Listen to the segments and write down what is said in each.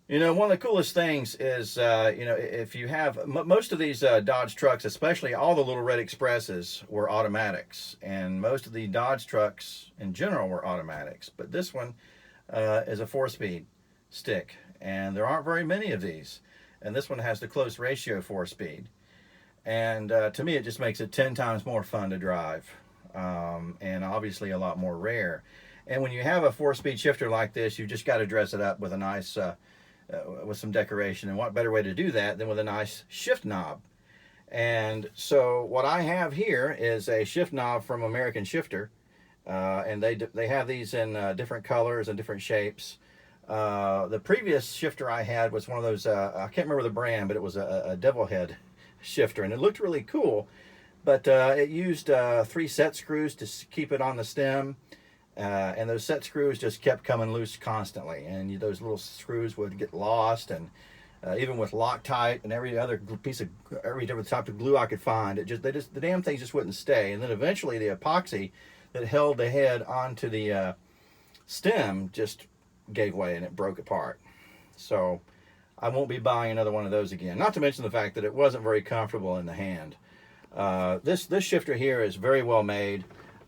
You know, one of the coolest things is, if you have most of these Dodge trucks, especially all the little red Expresses, were automatics, and most of the Dodge trucks in general were automatics. But this one is a four-speed stick, and there aren't very many of these. And this one has the close ratio four-speed, and to me, it just makes it 10 times more fun to drive, and obviously a lot more rare. And when you have a four-speed shifter like this, you've just got to dress it up with a nice with some decoration. And what better way to do that than with a nice shift knob? And so what I have here is a shift knob from American Shifter, and they have these in different colors and different shapes. The previous shifter I had was one of those, I can't remember the brand, but it was a devil head shifter, and it looked really cool. But it used 3 set screws to keep it on the stem. And those set screws just kept coming loose constantly, and those little screws would get lost, and even with Loctite and every different type of glue I could find, the damn things just wouldn't stay. And then eventually the epoxy that held the head onto the stem just gave way and it broke apart. So I won't be buying another one of those again. Not to mention the fact that it wasn't very comfortable in the hand. This shifter here is very well made.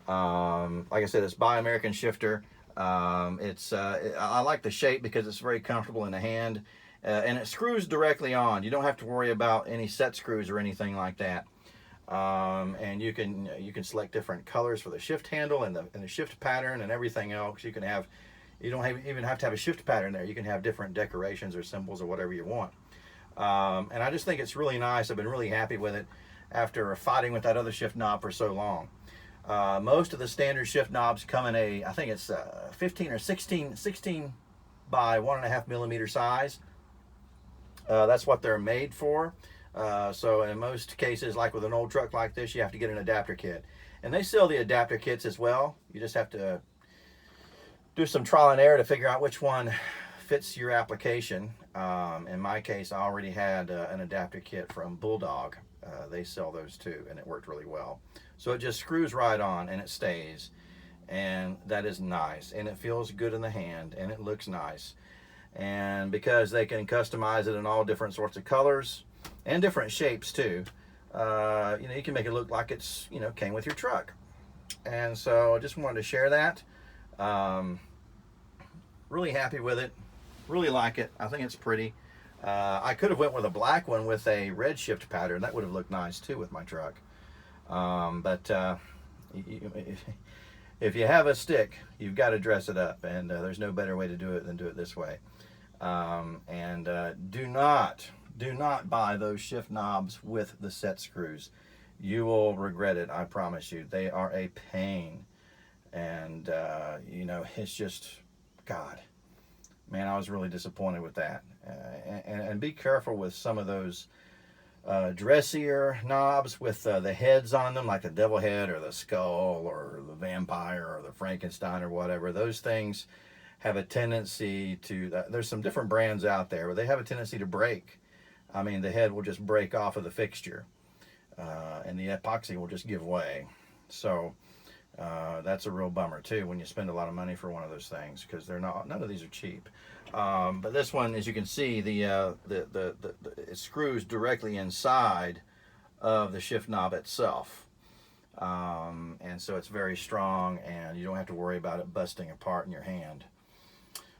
Like I said, it's by American Shifter. I like the shape because it's very comfortable in the hand, and it screws directly on. You don't have to worry about any set screws or anything like that. And you can select different colors for the shift handle and the shift pattern and everything else. You don't even have to have a shift pattern there. You can have different decorations or symbols or whatever you want. And I just think it's really nice. I've been really happy with it after fighting with that other shift knob for so long. Most of the standard shift knobs come in I think it's 15 or 16 by 1.5 millimeter size. That's what they're made for. So in most cases, like with an old truck like this, you have to get an adapter kit. And they sell the adapter kits as well. You just have to do some trial and error to figure out which one fits your application. In my case, I already had an adapter kit from Bulldog. They sell those too, and it worked really well. So it just screws right on and it stays, and that is nice, and it feels good in the hand, and it looks nice. And because they can customize it in all different sorts of colors and different shapes too, you can make it look like it's came with your truck. And so I just wanted to share that. Really happy with it, really like it. I think it's pretty. I could have went with a black one with a red shift pattern. That would have looked nice too with my truck. But if you have a stick, you've got to dress it up, and there's no better way to do it than do it this way. And do not buy those shift knobs with the set screws. You will regret it, I promise you. They are a pain, and it's just, God, man, I was really disappointed with that. And be careful with some of those dressier knobs with the heads on them, like the devil head or the skull or the vampire or the Frankenstein or whatever. Those things have a tendency to, there's some different brands out there, but they have a tendency to break. I mean, the head will just break off of the fixture, and the epoxy will just give way. So that's a real bummer too when you spend a lot of money for one of those things, because none of these are cheap. But this one, as you can see, it screws directly inside of the shift knob itself, and so it's very strong, and you don't have to worry about it busting apart in your hand.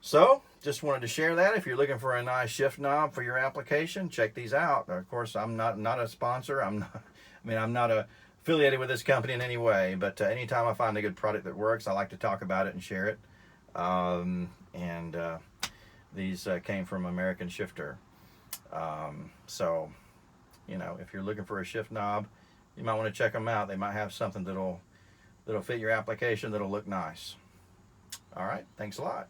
So just wanted to share that. If you're looking for a nice shift knob for your application, check these out. Of course, I'm not a sponsor. I'm not affiliated with this company in any way, but anytime I find a good product that works, I like to talk about it and share it. These came from American Shifter. So if you're looking for a shift knob, you might want to check them out. They might have something that'll fit your application, that'll look nice. All right, thanks a lot.